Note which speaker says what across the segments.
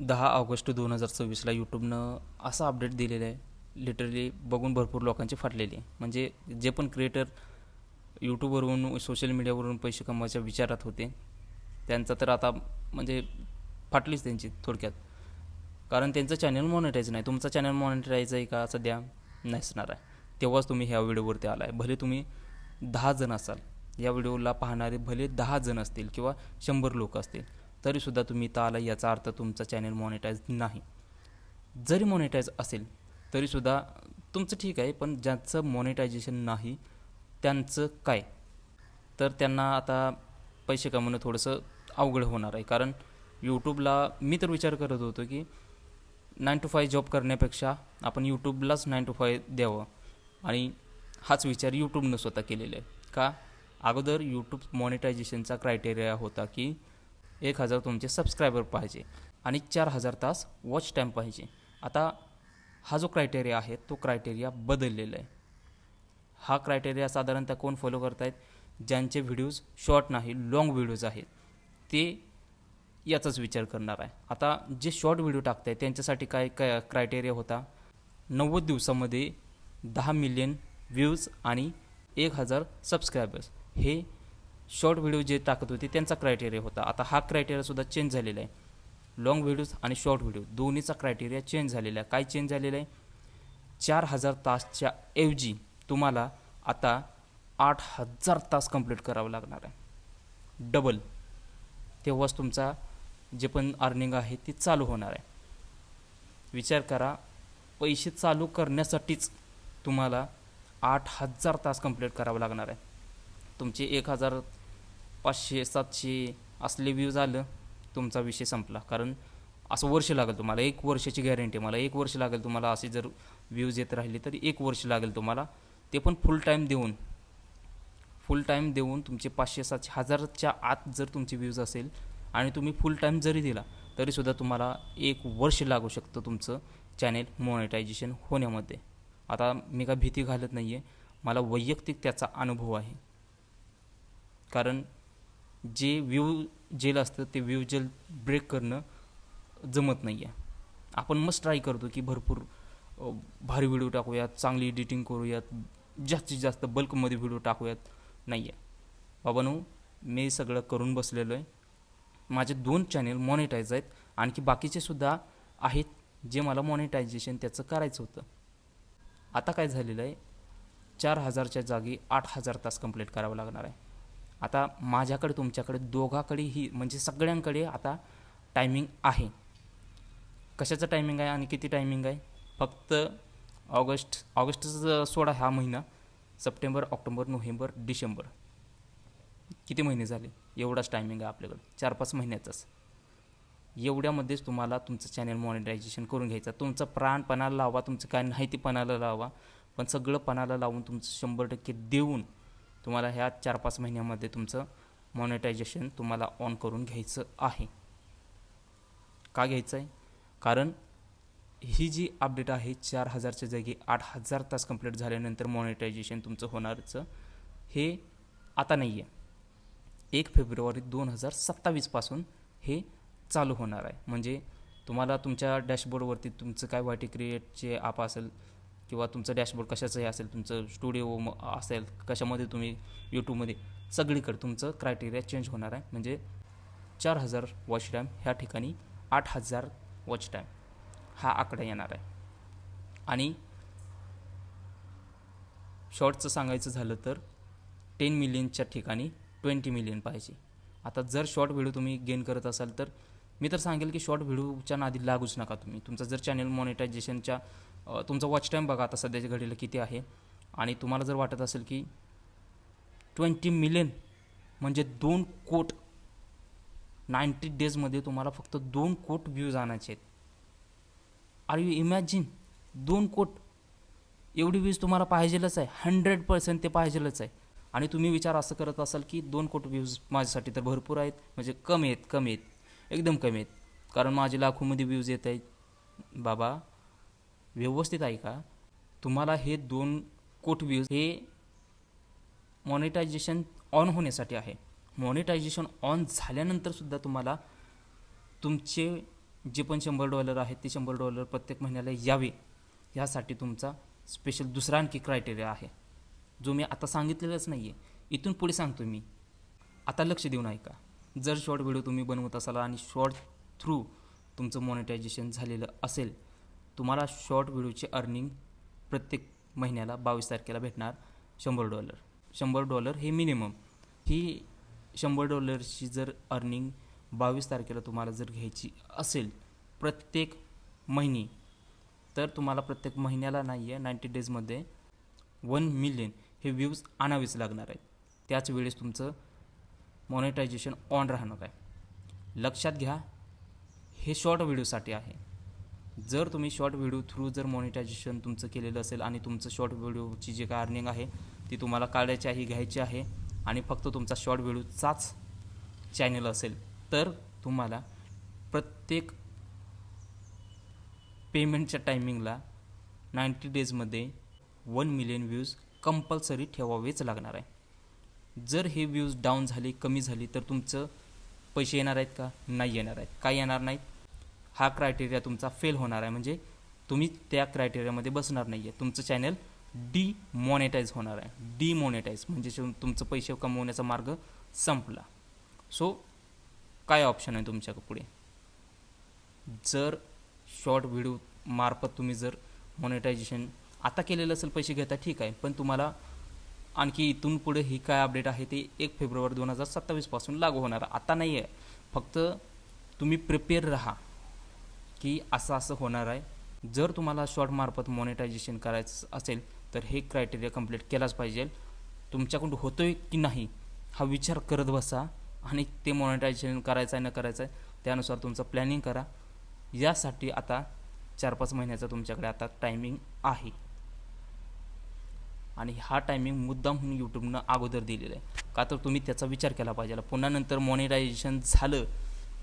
Speaker 1: 10 August 2024ला यूट्यूबनं असं update दिलेलं आहे, लिटरली बघून भरपूर लोकांची फाटलेली आहे. म्हणजे जे पण क्रिएटर यूट्यूबवरून सोशल मीडियावरून पैसे कमवायच्या विचारात होते त्यांचा तर आता म्हणजे फाटलीच त्यांची थोडक्यात. कारण त्यांचं चॅनल मॉनिटाईज नाही. तुमचं चॅनल मॉनिटाईज आहे का सध्या? नसणार आहे. तेव्हाच तुम्ही ह्या व्हिडिओवरती आला आहे. भले तुम्ही 10 जण असाल, या व्हिडिओला पाहणारे भले 10 जण असतील किंवा 100 लोक असतील, तरीसुद्धा तुम्ही इथं आला याचा अर्थ तुमचं चॅनल मॉनिटाईज नाही. जरी मॉनिटाईज असेल तरीसुद्धा तुमचं ठीक आहे, पण ज्यांचं मॉनिटायझेशन नाही त्यांचं काय? तर त्यांना आता पैसे कमवणं थोडंसं अवघड होणार आहे. कारण यूट्यूबला मी तर विचार करत होतो की 9 to 5 जॉब करण्यापेक्षा आपण यूट्यूबलाच 9 to 5 द्यावं, आणि हाच विचार यूट्यूबनं स्वतः केलेला आहे. का? अगोदर यूट्यूब मॉनिटायझेशनचा क्रायटेरिया होता की 1000 तुमचे सबस्क्रायबर पाहिजे आणि 4000 तास वॉच टाईम पाहिजे. आता हा जो क्रायटेरिया आहे तो क्रायटेरिया बदललेला आहे. हा क्रायटेरिया साधारणतः कोण फॉलो करत आहेत? ज्यांचे व्हिडिओज शॉर्ट नाही, लाँग व्हिडिओज आहेत, ते याचाच विचार करणार आहे. आता जे शॉर्ट व्हिडिओ टाकत आहेत त्यांच्यासाठी काय काय क्रायटेरिया होता? 90 दिवसामध्ये 10 मिलियन व्ह्यूज आणि 1000 सबस्क्रायबर्स, हे शॉर्ट व्हिडिओ जे टाकत होते त्यांचा क्रायटेरिया होता. आता हा क्रायटेरियासुद्धा चेंज झालेला आहे. लाँग व्हिडिओज आणि शॉर्ट व्हिडिओ दोन्हीचा क्रायटेरिया चेंज झालेला आहे. काय चेंज झालेला आहे? 4000 तासच्या ऐवजी तुम्हाला आता 8000 तास कंप्लीट करावं लागणार आहे, डबल. तेव्हाच तुमचा जे पण अर्निंग आहे ती चालू होणार आहे. विचार करा, पैसे चालू करण्यासाठीच तुम्हाला 8000 तास कंप्लीट करावं लागणार आहे. तुमचे 1500-700 असले व्ह्यूज आलं, तुमचा विषय संपला. कारण असं वर्ष लागेल तुम्हाला, 1 वर्षाची गॅरंटी मला, 1 वर्ष लागेल तुम्हाला. असे जर व्ह्यूज येत राहिले तरी 1 वर्ष लागेल तुम्हाला. ते पण फुल टाईम देऊन तुमचे 500-700 हजारच्या आत जर तुमचे व्ह्यूज असेल आणि तुम्ही फुल टाईम जरी दिला तरीसुद्धा तुम्हाला 1 वर्ष लागू शकतं तुमचं चॅनेल मॉनिटायझेशन होण्यामध्ये. आता मी काय भीती घालत नाही आहे, मला वैयक्तिक त्याचा अनुभव आहे. कारण जे व्ह्यू जेल असतं ते व्ह्यू जेल ब्रेक करणं जमत नाही आहे. आपण मस्त ट्राय करतो की भरपूर भारी व्हिडिओ टाकूयात, चांगली एडिटिंग करूयात, जास्तीत जास्त बल्कमध्ये व्हिडिओ टाकूयात. नाही आहे बाबांनो, मी सगळं करून बसलेलो आहे. माझे 2 चॅनेल मॉनिटाईज आहेत, आणखी बाकीचेसुद्धा आहेत जे मला मॉनिटायझेशन त्याचं करायचं होतं. आता काय झालेलं आहे, 4000च्या जागी 8000 तास कंप्लीट करावं लागणार आहे. आता माझ्याकडे, तुमच्याकडे, दोघाकडेही म्हणजे सगळ्यांकडे आता टायमिंग आहे. कशाचं टायमिंग आहे आणि किती टायमिंग आहे? फक्त ऑगस्टचा सोडा हा महिना, सप्टेंबर, ऑक्टोबर, नोव्हेंबर, डिसेंबर, किती महिने झाले? एवढाच टायमिंग आहे आपल्याकडं, 4-5 महिन्याचाच. एवढ्यामध्येच तुम्हाला तुमचं चॅनल मॉनिटायझेशन करून घ्यायचं. तुमचं प्राण पणाला लावा, तुमचं काय नाही ते पणाला लावा, पण सगळं पणाला लावून तुमचं 100% देऊन तुम्हाला ह्या 4-5 महिन्यामध्ये तुमचं मॉनिटायझेशन तुम्हाला ऑन करून घ्यायचं आहे. का घ्यायचं आहे? कारण ही जी अपडेट आहे 4000च्या जागी 8000 तास कंप्लीट झाल्यानंतर मॉनिटायझेशन तुमचं होणारचं, हे आता नाही आहे. 1 फेब्रुवारी 2027 पासून हे चालू होणार आहे. म्हणजे तुम्हाला तुमच्या डॅशबोर्डवरती तुमचं काय वाय टी क्रिएटचे ॲप असेल किंवा तुमचं डॅशबोर्ड कशाचंही असेल, तुमचं स्टुडिओ असेल, कशामध्ये तुम्ही यूट्यूबमध्ये, सगळीकडे तुमचं क्रायटेरिया चेंज होणार आहे. म्हणजे 4000 वॉच टाईम ह्या ठिकाणी 8000 वॉच टाईम हा आकडा येणार आहे. आणि शॉर्टचं सांगायचं झालं तर 10 मिलियनच्या ठिकाणी 20 मिलियन पाहिजे. आता जर शॉर्ट व्हिडिओ तुम्ही गेन करत असाल तर मी तर सांगेल की शॉर्ट व्हिडिओच्या नादी लागूच नका तुम्ही. तुमचं जर चॅनल मॉनिटायझेशनच्या तुमचा वॉच टाईम बघा आता सध्याच्या घडीला किती आहे, आणि तुम्हाला जर वाटत असेल की 20 मिलियन म्हणजे 2 कोट 90 डेजमध्ये तुम्हाला फक्त 2 कोट व्ह्यूज आणायचे आहेत. Are you imagine? 2 कोट एवढी व्ह्यूज तुम्हाला पाहिजेलच आहे, 100% ते पाहिजेलच आहे. आणि तुम्ही विचार असं करत असाल की 2 कोटी व्ह्यूज माझ्यासाठी तर भरपूर आहेत, म्हणजे कमी आहेत, एकदम कमी आहेत, कारण माझे लाखोमध्ये व्ह्यूज येत आहेत. बाबा व्यवस्थित आहे का? तुम्हाला हे 2 कोटी व्ह्यूज हे मॉनिटायझेशन ऑन होण्यासाठी आहे. मॉनिटायझेशन ऑन झाल्यानंतरसुद्धा तुम्हाला तुमचे जे पण $100 आहेत ते $100 प्रत्येक महिन्याला यावे ह्यासाठी तुमचा स्पेशल दुसरा आणखी क्रायटेरिया आहे, जो मी आता सांगितलेलंच नाही आहे, इथून पुढे सांगतो मी. आता लक्ष देऊन ऐका. जर शॉर्ट व्हिडिओ तुम्ही बनवत असाल आणि शॉर्ट थ्रू तुमचं मॉनिटायझेशन झालेलं असेल, तुम्हाला शॉर्ट व्हिडिओचे अर्निंग प्रत्येक महिन्याला 22 तारखेला भेटणार $100. $100 हे मिनिमम. ही $100ची जर अर्निंग 22 तारखेला तुम्हाला जर घ्यायची असेल प्रत्येक महिनी, तर तुम्हाला प्रत्येक महिन्याला नाही आहे 90 डेजमध्ये 1 मिलियन हे व्ह्यूज आणावेच लागणार आहेत. त्याच वेळेस तुमचं मॉनिटायझेशन ऑन राहणार आहे. लक्षात घ्या, हे शॉर्ट व्हिडिओसाठी आहे. जर तुम्ही शॉर्ट व्हिडिओ थ्रू जर मॉनिटायझेशन तुमचं केलेलं असेल आणि तुमचं शॉर्ट व्हिडिओची जे काय अर्निंग आहे ती तुम्हाला काढायची आहे, घ्यायची आहे आणि फक्त तुमचा शॉर्ट व्हिडिओचाच चॅनल असेल, तर तुम्हाला प्रत्येक पेमेंटच्या टायमिंगला 90 डेजमध्ये 1 मिलियन व्ह्यूज कंपल्सरी ठेवावेच लागणार आहे. जर हे व्ह्यूज डाऊन झाले, कमी झाली, तर तुमचं पैसे येणार आहेत का? नाही येणार आहेत. काय येणार नाहीत? हा क्रायटेरिया तुमचा फेल होणार आहे, म्हणजे तुम्ही त्या क्रायटेरियामध्ये बसणार नाही आहे. तुमचं चॅनल डिमॉनेटाईज होणार आहे. डिमॉनेटाईज म्हणजे तुमचं पैसे कमवण्याचा मार्ग संपला. सो काय ऑप्शन आहे तुमच्या पुढे? जर शॉर्ट व्हिडिओ मार्फत तुम्ही जर मॉनिटायझेशन आता केलेलं असेल, पैसे घेता, ठीक आहे, पण तुम्हाला आणखी इथून पुढे ही काय अपडेट आहे ते 1 फेब्रुवारी 2027 पासून लागू होणार. आता नाही आहे. फक्त तुम्ही प्रिपेअर राहा की असं असं होणार आहे. जर तुम्हाला शॉर्ट मार्फत मॉनिटायझेशन करायचं असेल तर हे क्रायटेरिया कंप्लीट केलाच पाहिजे. तुमच्याकडून होतोय की नाही हा विचार करत बसा आणि ते मॉनिटायझेशन करायचं आहे न करायचं आहे त्यानुसार तुमचं प्लॅनिंग करा. यासाठी आता 4-5 महिन्याचा तुमच्याकडे आता टायमिंग आहे आणि हा टायमिंग मुद्दाम म्हणून यूट्यूबनं अगोदर दिलेला आहे, का तर तुम्ही त्याचा विचार केला पाहिजे. पुन्हा नंतर मॉनिटायझेशन झालं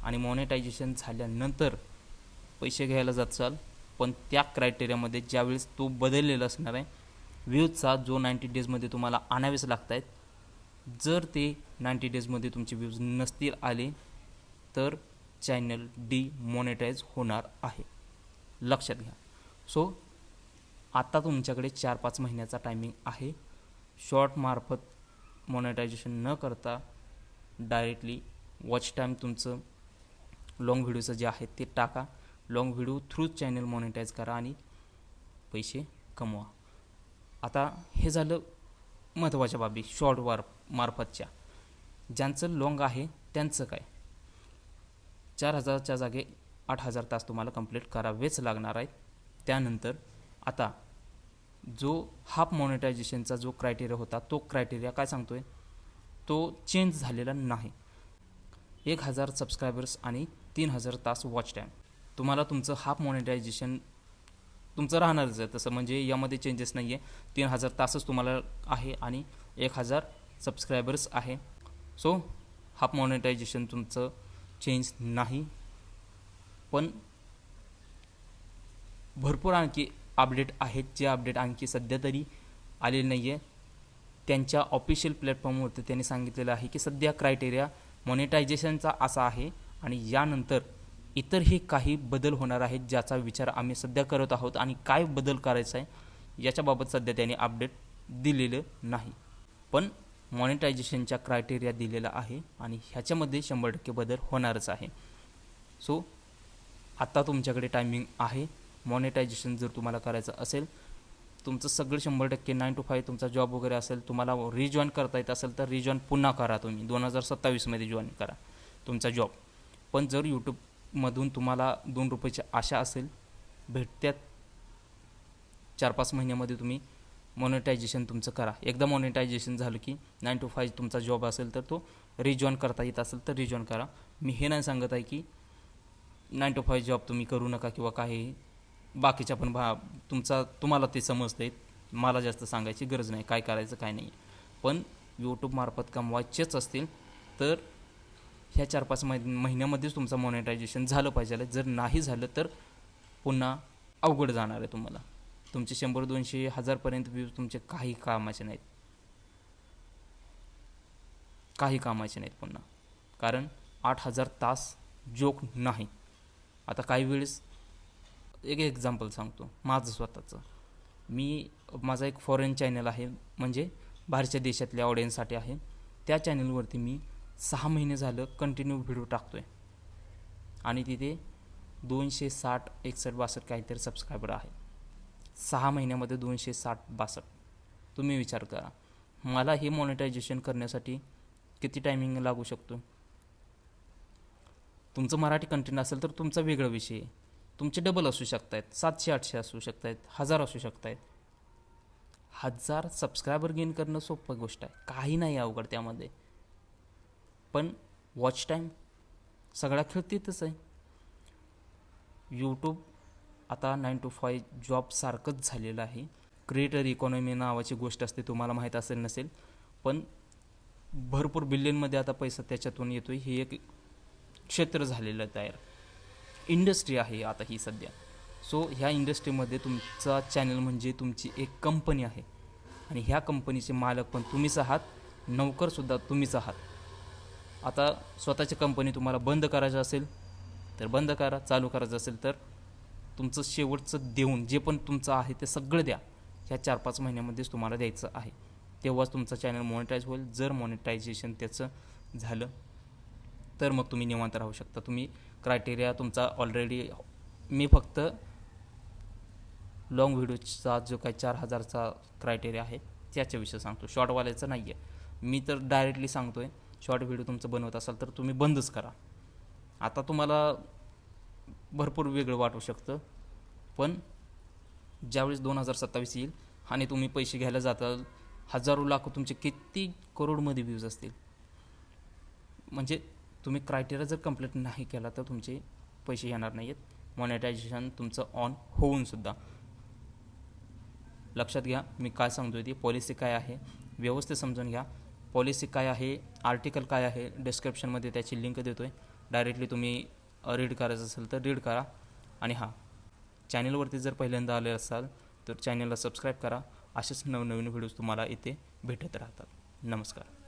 Speaker 1: आणि मॉनिटायझेशन झाल्यानंतर पैसे घ्यायला जाचाल, पण त्या क्रायटेरियामध्ये ज्यावेळेस तो बदललेला असणार आहे, व्ह्यूजचा जो 90 डेजमध्ये तुम्हाला आणावेच लागत आहेत, जर ते 90 डेजमध्ये तुमचे व्ह्यूज नसतील आले तर चॅनल डिमॉनिटाईज होणार आहे. लक्षात घ्या. सो आता तुमच्याकडे 4-5 महिन्याचा टायमिंग आहे. शॉर्ट मार्फत मॉनिटायझेशन न करता डायरेक्टली वॉच टाईम तुमचं लाँग व्हिडिओचं जे आहे ते टाका. Long video through channel monetize करा आणि पैसे कमवा. आता हे झालं महत्त्वाच्या बाबी शॉर्ट मार्फतच्या. ज्यांचं लाँग आहे त्यांचं काय? 4,000च्या जागे 8,000 तास तुम्हाला कंप्लीट करावेच लागणार आहेत. त्यानंतर आता जो हाफ मॉनिटायझेशनचा जो क्रायटेरिया होता तो क्रायटेरिया काय सांगतोय, तो चेंज झालेला नाही. 1,000 सबस्क्रायबर्स आणि 3,000 तास वॉच टाईम तुम्हाला तुमचं हाफ मॉनिटायझेशन तुमचं राहणारच आहे. तसं म्हणजे यामध्ये चेंजेस नाही आहे. 3,000 तासच तुम्हाला आहे आणि 1,000 सबस्क्रायबर्स आहे. सो हाफ मॉनिटायझेशन तुमचं चेंज नाही. पण भरपूर आणखी अपडेट आहेत, जे अपडेट आणखी सध्या तरी आलेले नाही आहे. त्यांच्या ऑफिशियल प्लॅटफॉर्मवरती त्यांनी सांगितलेलं आहे की सध्या क्रायटेरिया मॉनिटायझेशनचा असा आहे आणि यानंतर इतरही काही बदल होणार आहेत, ज्याचा विचार आम्ही सध्या करत आहोत आणि काय बदल करायचा आहे याच्याबाबत सध्या त्यांनी अपडेट दिलेलं नाही. पण मॉनिटायझेशनच्या क्रायटेरिया दिलेला आहे आणि ह्याच्यामध्ये 100% बदल होणारच आहे. सो आता तुमच्याकडे टायमिंग आहे. मॉनिटायझेशन जर तुम्हाला करायचं असेल, तुमचं सगळं 100% 9 to 5 तुमचा जॉब वगैरे असेल, तुम्हाला रिजॉईन करता येत असेल तर रिजॉईन पुन्हा करा. तुम्ही 2027मध्ये जॉईन करा तुमचा जॉब. पण जर यूट्यूबमधून तुम्हाला ₹2ची आशा असेल, भेटत्यात 4-5 महिन्यामध्ये तुम्ही मॉनिटायझेशन तुमचं करा. एकदा मॉनिटायझेशन झालं की 9 to 5 तुमचा जॉब असेल तर तो रिजॉईन करता येत असेल तर रिजॉईन करा. मी हे नाही सांगत आहे की 9 to 5 जॉब तुम्ही करू नका किंवा काही बाकीच्या पण तुम्हाला ते समजते. मला जास्त सांगायची गरज नाही काय करायचं काय नाही. पण यूट्यूबमार्फत कमवायचेच असतील तर ह्या 4-5 महिन्यामध्येच तुमचं मॉनिटायझेशन झालं पाहिजे. जर नाही झालं तर पुन्हा अवघड जाणार आहे तुम्हाला. तुमचे 100, 200, 1000पर्यंत व्ह्यूज तुमचे काही कामाचे नाहीत. काही कामाचे नाहीत पुन्हा. कारण 8,000 तास जोक नाही. आता काही वेळेस एक एक्झाम्पल सांगतो माझं स्वतःचं. माझा एक फॉरेन चॅनल आहे, म्हणजे बाहेरच्या देशातल्या ऑडियन्ससाठी आहे. त्या चॅनलवरती मी 6 महिने झालं कंटिन्यू व्हिडिओ टाकतो आहे आणि तिथे 260 61 62 काहीतरी सबस्क्रायबर आहे. 6 महिन्यामध्ये 260 62. तुम्ही विचार करा, मला हे मॉनिटायझेशन करण्यासाठी किती टायमिंग लागू शकतो. तुमचं मराठी कंटेंट असेल तर तुमचा वेगळा विषय आहे, तुमचे डबल असू शकत आहेत, 700 800 असू शकत आहेत, 1000 असू शकत आहेत. 1000 सबस्क्रायबर गेन करणं सोपं गोष्ट आहे, काही नाही अवघड त्यामध्ये. पण वॉच टाईम सगळा खेळ तिथंच आहे. यूट्यूब आता 9 to 5 जॉबसारखंच झालेलं आहे. क्रिएटर इकॉनॉमी नावाची गोष्ट असते, तुम्हाला माहीत असेल नसेल, पण भरपूर बिलियनमध्ये आता पैसा त्याच्यातून येतो आहे. हे एक क्षेत्र झालेलं आहे तयार, इंडस्ट्री आहे आता ही सध्या. सो ह्या इंडस्ट्रीमध्ये तुमचा चॅनल म्हणजे तुमची एक कंपनी आहे आणि ह्या कंपनीचे मालक पण तुम्हीच आहात, नोकरसुद्धा तुम्हीच आहात. आता स्वतःची कंपनी तुम्हाला बंद करायची असेल तर बंद करा, चालू करायचं असेल तर तुमचं शेवटचं देऊन जे पण तुमचं आहे ते सगळं द्या. ह्या 4-5 महिन्यामध्येच तुम्हाला द्यायचं आहे, तेव्हाच तुमचं चॅनल मॉनिटाईज होईल. जर मॉनिटायझेशन त्याचं झालं तर मग तुम्ही निवांत राहू शकता. तुम्ही क्रायटेरिया तुमचा ऑलरेडी, मी फक्त लॉंग व्हिडिओचा जो काही 4000चा क्रायटेरिया आहे त्याच्याविषयी सांगतो, शॉर्टवाल्याचं नाही आहे. मी तर डायरेक्टली सांगतो आहे, शॉर्ट व्हिडिओ तुमचं बनवत असाल तर तुम्ही बंदच करा. आता तुम्हाला भरपूर वेगळं वाटू शकतं, पण ज्यावेळेस 2027 येईल आणि तुम्ही पैसे घ्यायला जाताल, हजारो लाखो तुमचे किती करोडमध्ये व्ह्यूज असतील, म्हणजे तुम्ही क्रायटेरिया जर कंप्लीट नाही केला तर तुमचे पैसे येणार नाही आहेत. मॉनिटायझेशन तुमचं ऑन होऊनसुद्धा. लक्षात घ्या मी काय सांगतो आहे, ती पॉलिसी काय आहे व्यवस्थित समजून घ्या. पॉलिसी काय आहे, आर्टिकल काय आहे, डिस्क्रिप्शनमध्ये त्याची लिंक देतो आहे, डायरेक्टली तुम्ही रीड करायचं असेल तर रीड करा. आणि हां, चॅनलवरती जर पहिल्यांदा आले असाल तर चॅनलला सबस्क्राईब करा. असेच नवनवीन व्हिडिओज तुम्हाला इथे भेटत राहतात. नमस्कार.